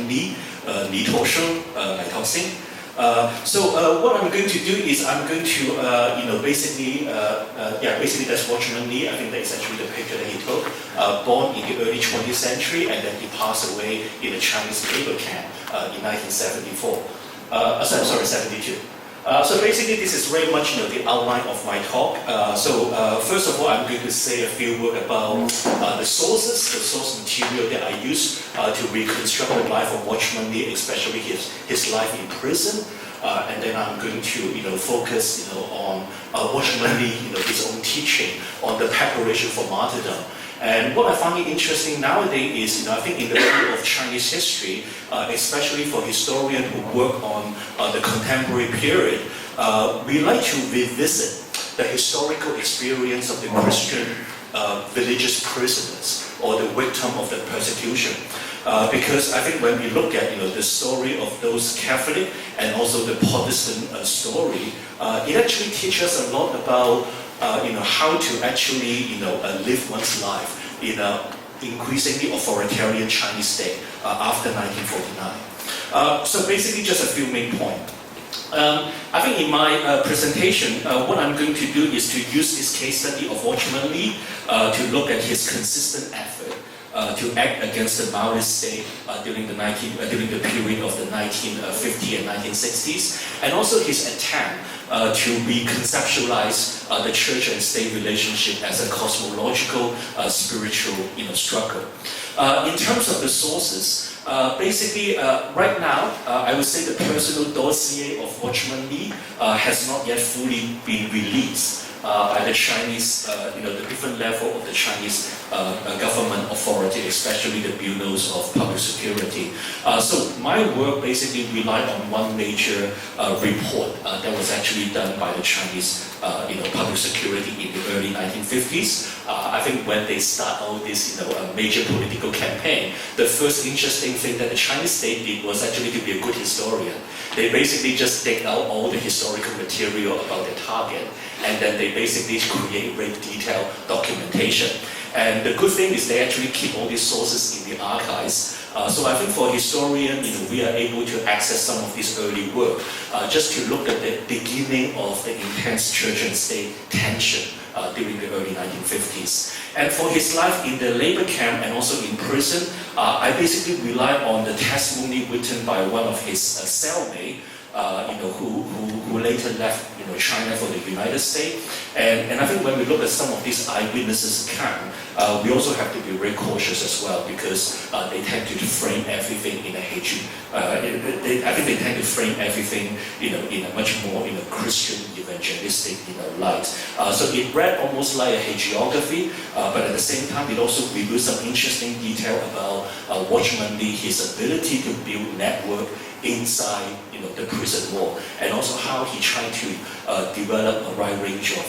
Watchman Nee, Li Tuo Sheng, Lai Tao Sing. So what I'm going to do is I'm going to, basically that's Watchman Nee. I think that is actually the picture that he took. Born in the early 20th century, and then he passed away in a Chinese labor camp in 1974. 72. So basically, this is very much the outline of my talk. First of all, I'm going to say a few words about the source material that I used to reconstruct the life of Watchman Nee, especially his life in prison. And then I'm going to focus on Watchman Nee, his own teaching on the preparation for martyrdom. And what I find interesting nowadays is, I think in the field of Chinese history, especially for historians who work on the contemporary period, we like to revisit the historical experience of the Christian religious prisoners or the victim of the persecution. Because I think when we look at the story of those Catholic and also the Protestant story, it actually teaches us a lot about how to actually live one's life in an increasingly authoritarian Chinese state after 1949. So basically just a few main points. I think in my presentation, what I'm going to do is to use this case study of Watchman Nee to look at his consistent effort to act against the Maoist state during the period of the 1950s and 1960s, and also his attempt to reconceptualize the church and state relationship as a cosmological, spiritual struggle. In terms of the sources, basically, right now, I would say the personal dossier of Watchman Nee has not yet fully been released by the Chinese, the different level of the Chinese government authority, especially the bureaus of public security. So my work basically relied on one major report that was actually done by the Chinese, public security in the early 1950s. I think when they start all this, major political campaign, the first interesting thing that the Chinese state did was actually to be a good historian. They basically just take out all the historical material about their target, and then they basically create very detailed documentation. And the good thing is they actually keep all these sources in the archives. So I think for historians, we are able to access some of this early work just to look at the beginning of the intense church and state tension during the early 1950s. And for his life in the labor camp and also in prison, I basically rely on the testimony written by one of his cellmates, who later left China for the United States. And I think when we look at some of these eyewitnesses' account, we also have to be very cautious as well, because they tend to frame everything in a I think they tend to frame everything in a much more Christian evangelistic light. So it read almost like a hagiography, but at the same time it also reveals some interesting detail about Watchman Nee, his ability to build network inside the prison wall, and also how he tried to develop a wide range of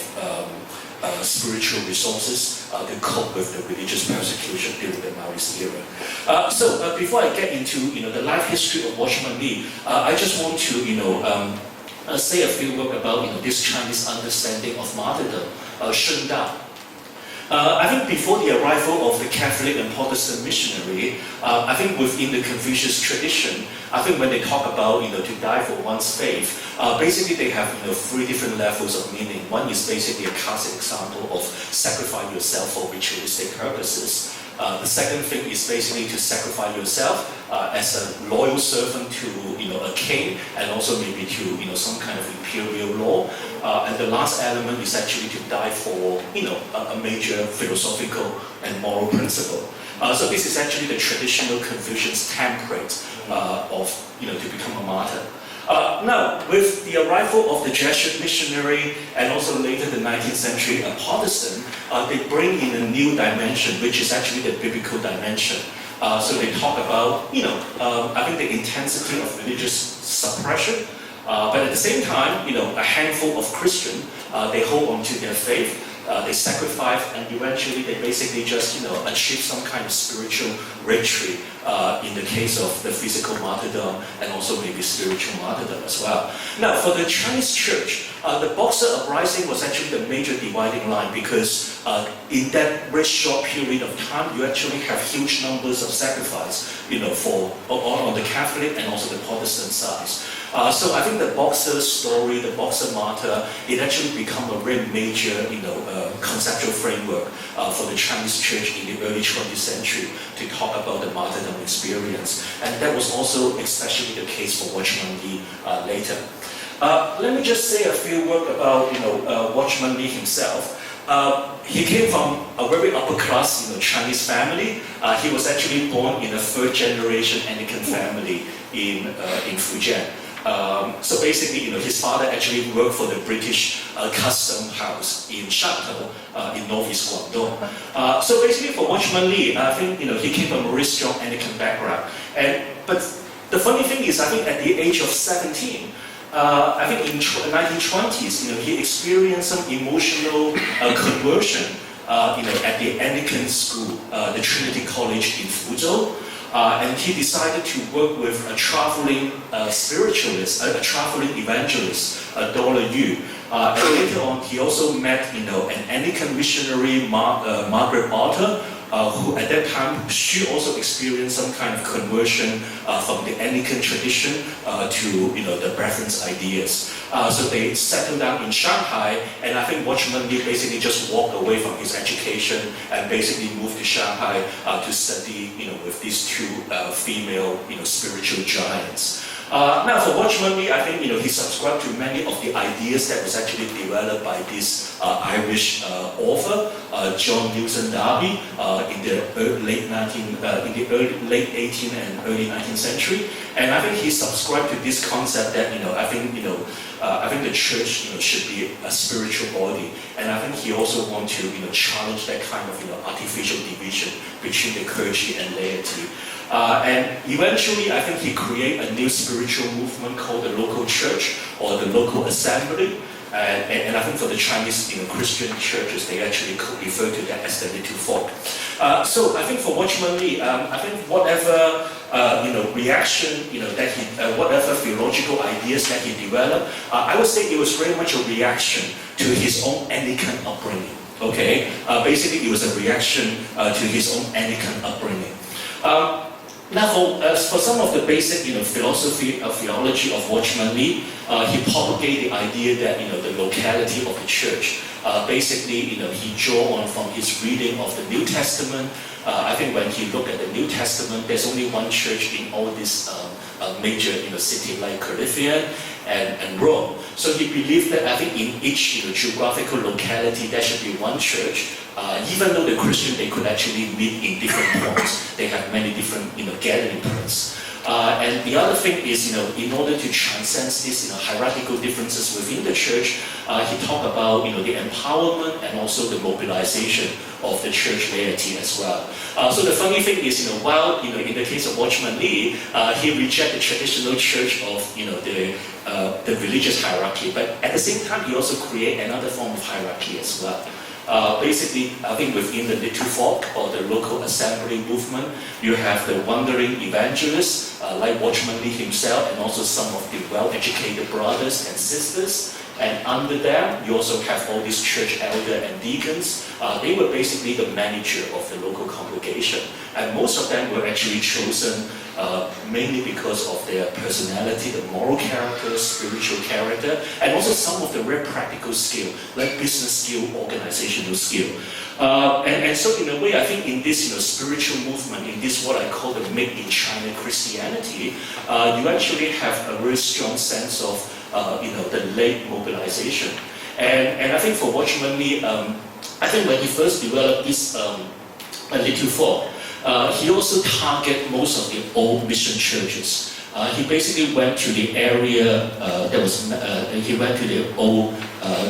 spiritual resources to cope with the religious persecution during the Maoist era. So before I get into the life history of Watchman Nee, I just want to say a few words about this Chinese understanding of martyrdom, Sheng Da. I think before the arrival of the Catholic and Protestant missionary, I think within the Confucius tradition, I think when they talk about to die for one's faith, basically they have three different levels of meaning. One is basically a classic example of sacrifice yourself for ritualistic purposes. The second thing is basically to sacrifice yourself as a loyal servant to a king, and also maybe to some kind of imperial law. And the last element is actually to die for a major philosophical and moral principle. So this is actually the traditional Confucian's template of to become a martyr. Now, with the arrival of the Jesuit missionary and also later the 19th century Protestant, they bring in a new dimension, which is actually the biblical dimension. So they talk about, I think the intensity of religious suppression, but at the same time, a handful of Christians, they hold on to their faith, they sacrifice, and eventually they basically just achieve some kind of spiritual victory in the case of the physical martyrdom and also maybe spiritual martyrdom as well. Now, for the Chinese church, the Boxer uprising was actually the major dividing line because in that very short period of time, you actually have huge numbers of sacrifice, on the Catholic and also the Protestant sides. So I think the Boxer story, the Boxer martyr, it actually become a very major, conceptual framework for the Chinese church in the early 20th century to talk about the martyrdom experience. And that was also especially the case for Watchman Nee later. Let me just say a few words about, Watchman Nee himself. He came from a very upper class, Chinese family. He was actually born in a third generation Anglican family in Fujian. So basically, his father actually worked for the British custom house in Shantou in northeast Guangdong. So basically, for Watchman Nee, I think he came from a very strong Anglican background. But the funny thing is, I think at the age of 17, I think in 1920s, he experienced some emotional conversion, at the Anglican school, the Trinity College in Fuzhou. And he decided to work with a traveling spiritualist, a traveling evangelist, Dollar Yu. And later on, he also met, an Anglican missionary, Margaret Martyr, who at that time, she also experienced some kind of conversion from the Anglican tradition to, the Brethren's ideas. So they settled down in Shanghai, and I think Watchman Nee basically just walked away from his education and basically moved to Shanghai to study, with these two female, spiritual giants. Now for Watchman Nee, I think he subscribed to many of the ideas that was actually developed by this Irish author, John Newton Darby, in the late 18th and early 19th century. And I think he subscribed to this concept that I think the church should be a spiritual body, and I think he also wants to challenge that kind of artificial division between the clergy and laity. And eventually, I think he created a new spiritual movement called the local church or the local assembly. And I think for the Chinese Christian churches, they actually refer to that as the little folk. So I think for Watchman Nee, I think whatever reaction that he, whatever theological ideas that he developed, I would say it was very much a reaction to his own Anglican upbringing. Okay, basically it was a reaction to his own Anglican upbringing. Now, for some of the basic, philosophy of theology of Watchman Nee, he propagated the idea that the locality of the church. Basically, he drew on from his reading of the New Testament. I think when he looked at the New Testament, there's only one church in all these major city like Corinthian and Rome. So he believed that I think in each geographical locality there should be one church. Even though the Christian they could actually meet in different points, they have many different gathering points. And the other thing is, in order to transcend these hierarchical differences within the church, he talked about the empowerment and also the mobilization of the church laity as well. So the funny thing is, while in the case of Watchman Nee, he rejected the traditional church of the religious hierarchy, but at the same time he also created another form of hierarchy as well. Basically, I think within the little folk or the local assembly movement, you have the wandering evangelists like Watchman Nee himself, and also some of the well-educated brothers and sisters. And under them, you also have all these church elder and deacons. They were basically the manager of the local congregation, and most of them were actually chosen mainly because of their personality, the moral character, spiritual character, and also some of the very practical skill, like business skill, organizational skill. And so in a way, I think in this spiritual movement, in this what I call the Made in China Christianity, you actually have a very strong sense of the late mobilization. And I think for Watchman Nee, I think when he first developed this little folk, he also targeted most of the old mission churches. He basically went to the area he went to the old,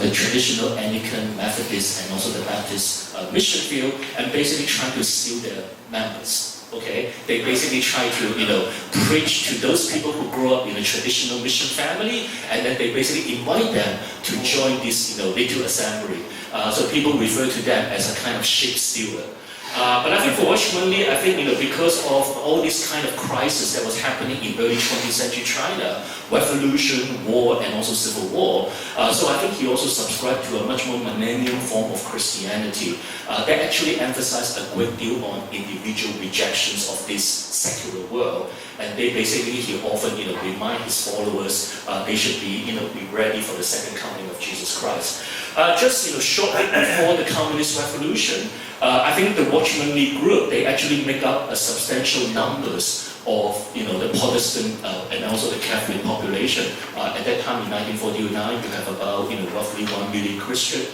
the traditional Anglican, Methodist, and also the Baptist mission field, and basically trying to seal their members. Okay, they basically try to, preach to those people who grew up in a traditional mission family, and then they basically invite them to join this, little assembly. So people refer to them as a kind of sheep stealer. But I think for Watchman Nee, I think, because of all this kind of crisis that was happening in early 20th century China, revolution, war, and also civil war, so I think he also subscribed to a much more millennium form of Christianity that actually emphasized a great deal on individual rejections of this secular world. And he often, remind his followers they should be ready for the second coming of Jesus Christ. Just shortly before the Communist Revolution, I think the Watchman Nee group, they actually make up a substantial numbers of the Protestant and also the Catholic population. At that time in 1949, you have about roughly 1 million Christians.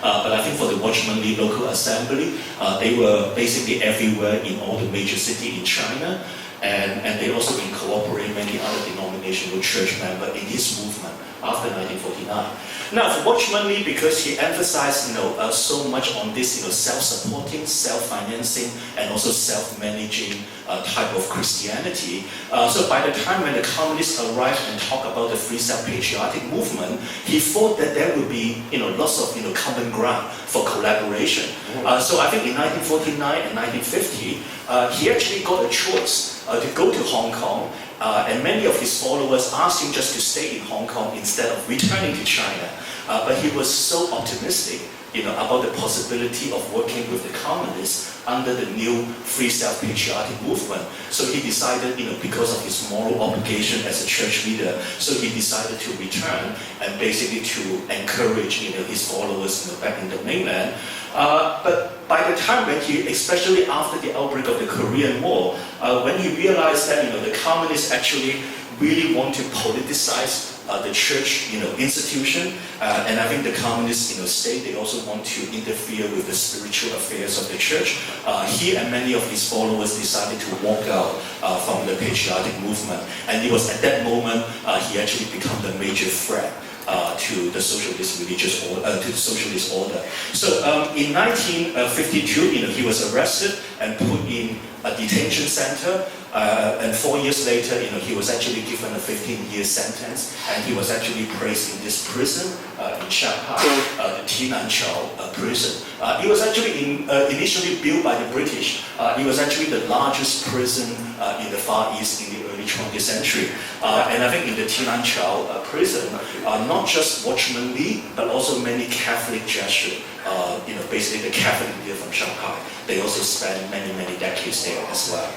But I think for the Watchman Nee local assembly, they were basically everywhere in all the major cities in China. And they also incorporate many other denominational church members in his movement after 1949. Now, for Watchman Nee, because he emphasized so much on this self-supporting, self-financing, and also self-managing type of Christianity, so by the time when the communists arrived and talked about the Free Self-Patriotic movement, he thought that there would be lots of common ground for collaboration. So I think in 1949 and 1950, he actually got a choice to go to Hong Kong, and many of his followers asked him just to stay in Hong Kong instead of returning to China. But he was so optimistic about the possibility of working with the communists under the new Free Self-Patriotic movement. So he decided, because of his moral obligation as a church leader, so he decided to return and basically to encourage his followers back in the mainland. But by the time when he, especially after the outbreak of the Korean War, when he realized that the communists actually really want to politicize the church, institution, and I think the communist, state, they also want to interfere with the spiritual affairs of the church. He and many of his followers decided to walk out from the patriotic movement, and it was at that moment he actually became the major threat to the socialist religious order, to the socialist order. So in 1952, he was arrested and put in a detention center, and 4 years later, he was actually given a 15-year sentence, and he was actually placed in this prison in Shanghai, the Tinanchao prison. It was actually initially built by the British. It was actually the largest prison in the Far East in the early 20th century. And I think in the Tinanchao prison, not just Watchman Nee, but also many Catholic Jesuits, basically the Catholic leader from Shanghai, they also spent many, many decades there as well.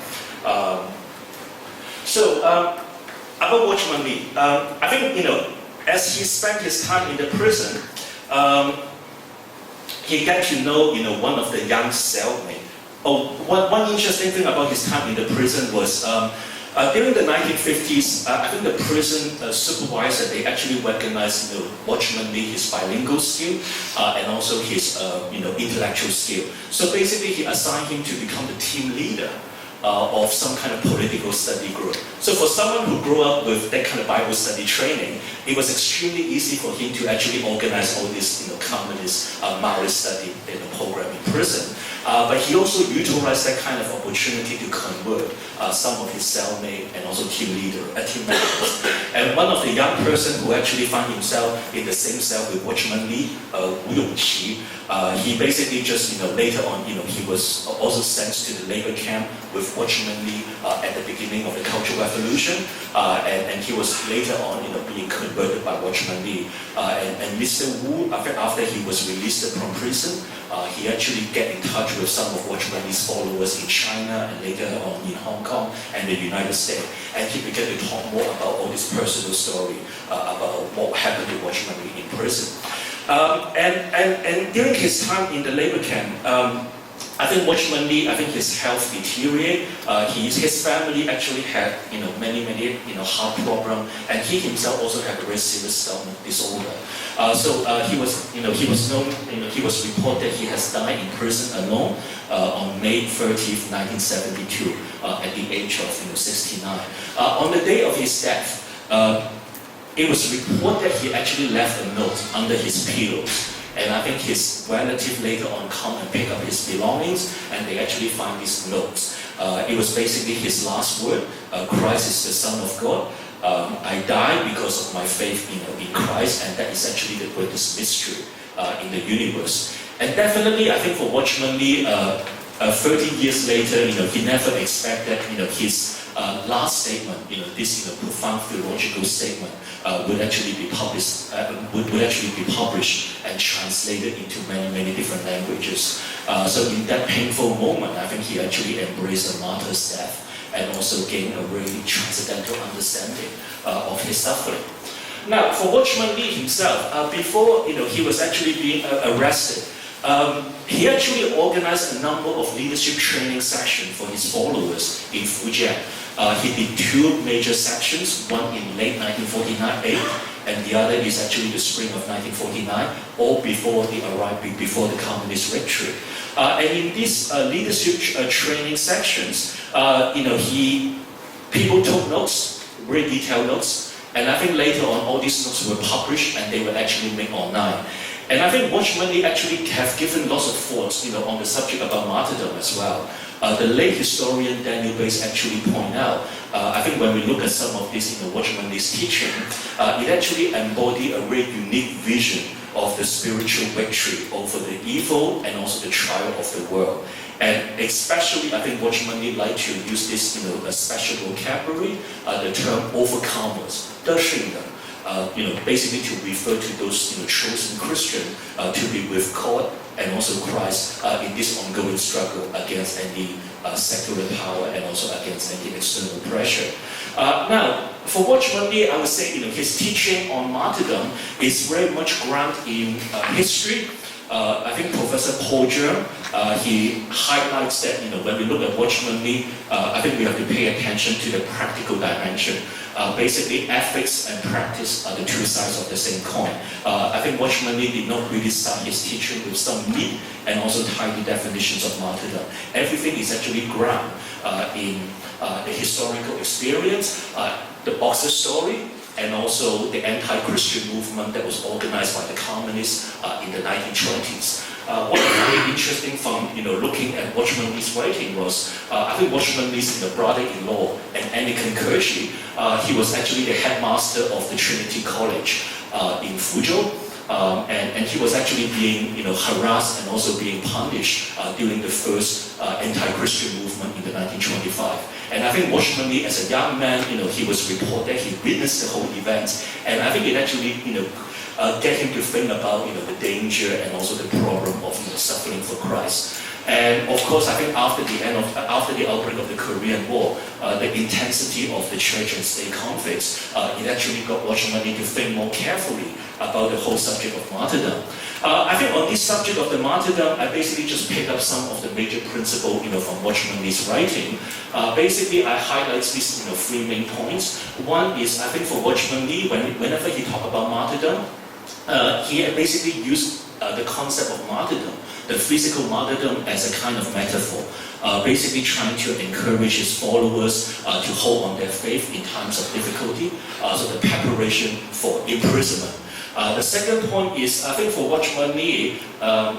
About Watchman Nee, I think, as he spent his time in the prison, he got to know, one of the young cellmates. One interesting thing about his time in the prison was, during the 1950s, I think the prison supervisor, they actually recognized Watchman Nee, his bilingual skill, and also his intellectual skill. So basically, he assigned him to become the team leader of some kind of political study group. So for someone who grew up with that kind of Bible study training, it was extremely easy for him to actually organize all this communist Maoist study program in prison. But he also utilized that kind of opportunity to convert some of his cellmates and also team members. And one of the young person who actually found himself in the same cell with Watchman Nee, Wu Yongqi, he basically just later on he was also sent to the labor camp with Watchman Nee at the beginning of the Cultural Revolution, and he was later on being converted by Watchman Nee. And Mr. Wu, after he was released from prison, he actually get in touch with some of Watchman Nee's followers in China and later on in Hong Kong and the United States. And he began to talk more about all this personal story about what happened to Watchman Nee in prison. And during his time in the labor camp, I think Watchman Nee, his health deteriorated. His family actually had many heart problems, and he himself also had a very serious stomach disorder. So he was reported he has died in prison alone on May 30th, 1972, at the age of 69. On the day of his death, it was reported that he actually left a note under his pillows. and I think his relative later on come and pick up his belongings, and they actually find these notes. It was basically his last word, Christ is the Son of God. I die because of my faith in Christ, and that is actually the greatest mystery in the universe. And definitely, I think for Watchman Nee, 30 years later, he never expected, his last statement, this profound theological statement would actually be published, and translated into many different languages. So in that painful moment, I think he actually embraced a martyr's death and also gained a really transcendental understanding of his suffering. Now, for Watchman Nee himself, before he was actually being arrested, he actually organized a number of leadership training sessions for his followers in Fujian. He did 2 major sections, one in late 1949, and the other is actually the spring of 1949, all before the communist victory. And in these leadership training sections, people took notes, very detailed notes, and I think later on all these notes were published and they were actually made online. And I think Watchman Nee actually have given lots of thoughts, on the subject about martyrdom as well. The late historian Daniel Bates actually point out, I think when we look at some of this Watchman Nee's teaching, it actually embodied a very unique vision of the spiritual victory over the evil and also the trial of the world. And especially, I think Watchman Nee like to use this, a special vocabulary, the term overcomers, 得胜的. Basically to refer to those chosen Christian to be with God and also Christ in this ongoing struggle against any secular power and also against any external pressure. Now, for Watchman Nee, I would say his teaching on martyrdom is very much grounded in history. I think Professor Paul Germ, he highlights that when we look at Watchman Nee, I think we have to pay attention to the practical dimension. Basically, ethics and practice are the 2 sides of the same coin. I think Watchman Nee did not really start his teaching with some neat and also tidy definitions of martyrdom. Everything is actually grounded in the historical experience, the Boxer story, and also the anti-Christian movement that was organized by the communists in the 1920s. What was very interesting from looking at Watchman Nee's writing was, I think Watchman Nee's brother-in-law, and Anakin Kirshi, he was actually the headmaster of the Trinity College in Fuzhou, and he was actually being harassed and also being punished during the first anti-Christian movement in the 1925. And I think Watchman Nee, as a young man, he was reported, he witnessed the whole event, and I think it actually get him to think about the danger and also the problem of suffering for Christ. And of course, I think after the outbreak of the Korean War, the intensity of the church and state conflicts, it actually got Watchman Nee to think more carefully about the whole subject of martyrdom. I think on this subject of the martyrdom, I basically just picked up some of the major principles from Watchman Nee's writing. Basically, I highlight these 3 main points. One is, I think for Watchman Nee, whenever he talks about martyrdom, he basically used the concept of martyrdom, the physical martyrdom, as a kind of metaphor, basically trying to encourage his followers to hold on their faith in times of difficulty, so the preparation for imprisonment. The second point is, I think for Watchman Nee, I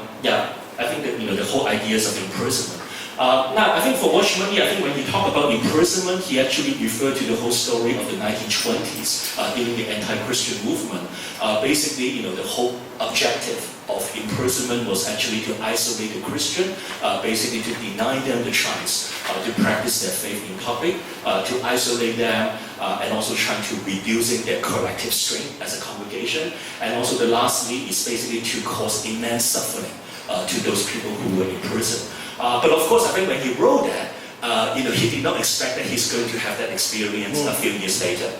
think that the whole ideas of imprisonment. Now, I think for Watchman Nee, I think when he talked about imprisonment, he actually referred to the whole story of the 1920s during the anti-Christian movement. Basically, the whole objective of imprisonment was actually to isolate the Christian, basically to deny them the chance to practice their faith in public, to isolate them, and also trying to reducing their collective strength as a congregation. And also the lastly is basically to cause immense suffering to those people who were in prison. But of course, I think when he wrote that, he did not expect that he's going to have that experience a few years later.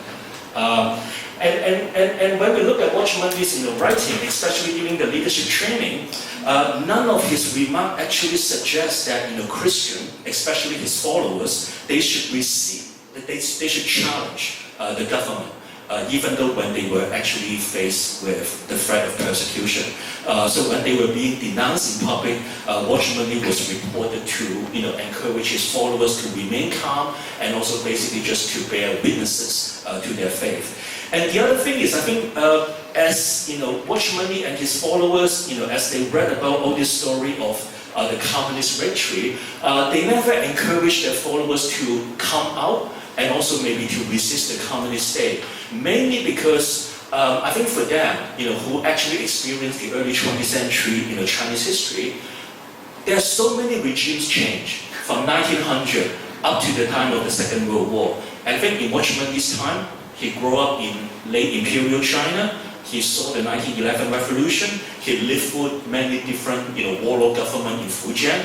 And when we look at Watchman Nee's writing, especially during the leadership training, none of his remarks actually suggest that Christian, especially his followers, they should receive, they should challenge the government. Even though when they were actually faced with the threat of persecution. So when they were being denounced in public, Watchman Nee was reported to encourage his followers to remain calm and also basically just to bear witnesses to their faith. And the other thing is, I think as Watchman Nee and his followers, as they read about all this story of the communist victory, they never encouraged their followers to come out and also maybe to resist the communist state. Mainly because I think for them, who actually experienced the early 20th century, Chinese history, there are so many regimes change from 1900 up to the time of the Second World War. I think in Watchman Nee's time, he grew up in late imperial China. He saw the 1911 revolution. He lived with many different, warlord government in Fujian.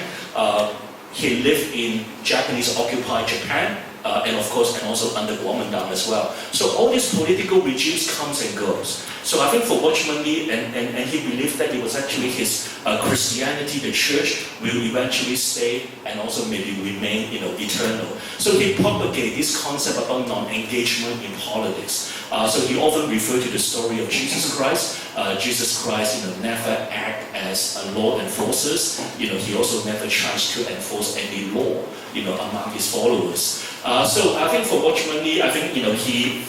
He lived in Japanese-occupied Japan, and of course, and also under Kuomintang as well. So all these political regimes comes and goes. So I think for Watchman Nee, and he believed that it was actually his Christianity, the church, will eventually stay and also maybe remain, eternal. So he propagated this concept about non-engagement in politics. So he often referred to the story of Jesus Christ. Jesus Christ, never act as a law enforcer. He also never tries to enforce any law, among his followers. So I think for Watchman Nee, I think he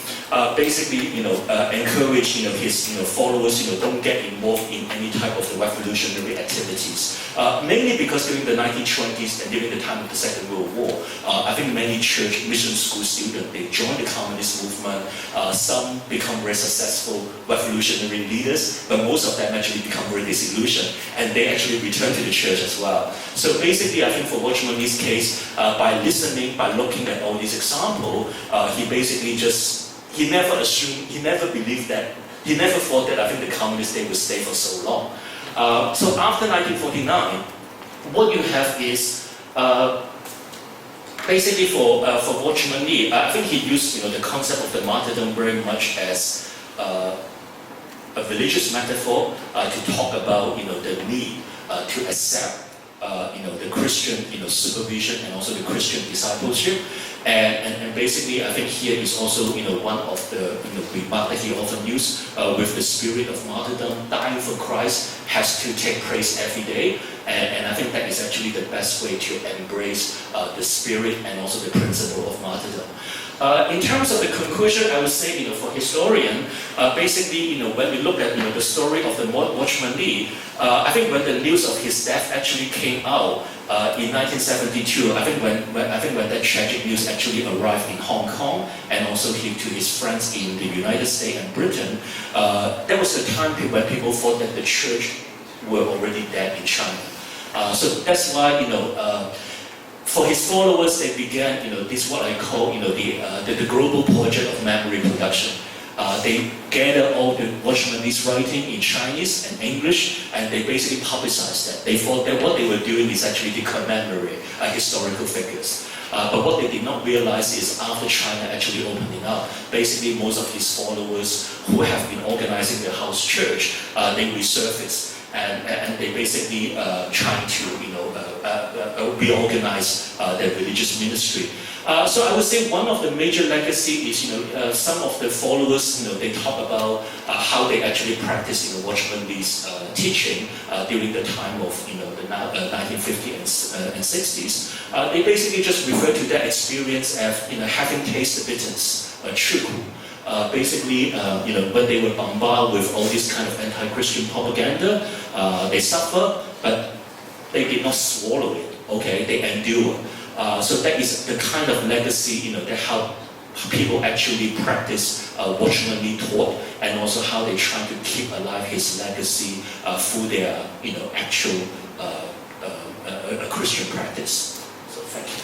basically encouraged his followers don't get involved in any type of the revolutionary activities. Mainly because during the 1920s and during the time of the Second World War, I think many church mission school students, they joined the communist movement. Some become very successful revolutionary leaders, but most of them actually become very disillusioned, and they actually return to the church as well. So basically, I think for Watchman Nee's case, by listening, by looking at all these examples, he basically he never assumed, he never believed that, he never thought that I think the communist state would stay for so long. So after 1949, what you have is basically for Watchman Nee, I think he used the concept of the martyrdom very much as a religious metaphor to talk about the need to accept the Christian supervision and also the Christian discipleship. And basically, I think here is also one of the remark that he often used with the spirit of martyrdom. Dying for Christ has to take place every day, and I think that is actually the best way to embrace the spirit and also the principle of martyrdom. In terms of the conclusion, I would say, for historian, basically, when we look at the story of the Watchman Nee, I think when the news of his death actually came out in 1972, I think when that tragic news actually arrived in Hong Kong and also to his friends in the United States and Britain, that was the time when people thought that the church were already dead in China. So that's why for his followers, they began, this what I call, the global project of memory production. They gathered all the Watchman Nee's writing in Chinese and English, and they basically publicized that. They thought that what they were doing is actually to commemorate historical figures. But what they did not realize is after China actually opening up, basically most of his followers who have been organizing the house church, they resurfaced. And they basically trying to reorganize their religious ministry. So I would say one of the major legacy is some of the followers they talk about how they actually practice Watchman Nee's teaching during the time of the 1950s and 60s. They basically just refer to their experience as having tasted bitterness, chuku. Basically, when they were bombarded with all this kind of anti-Christian propaganda, they suffer, but they did not swallow it. Okay, they endure. So that is the kind of legacy, that how people actually practice Watchman Nee taught, and also how they try to keep alive his legacy through their, actual Christian practice. So thank you.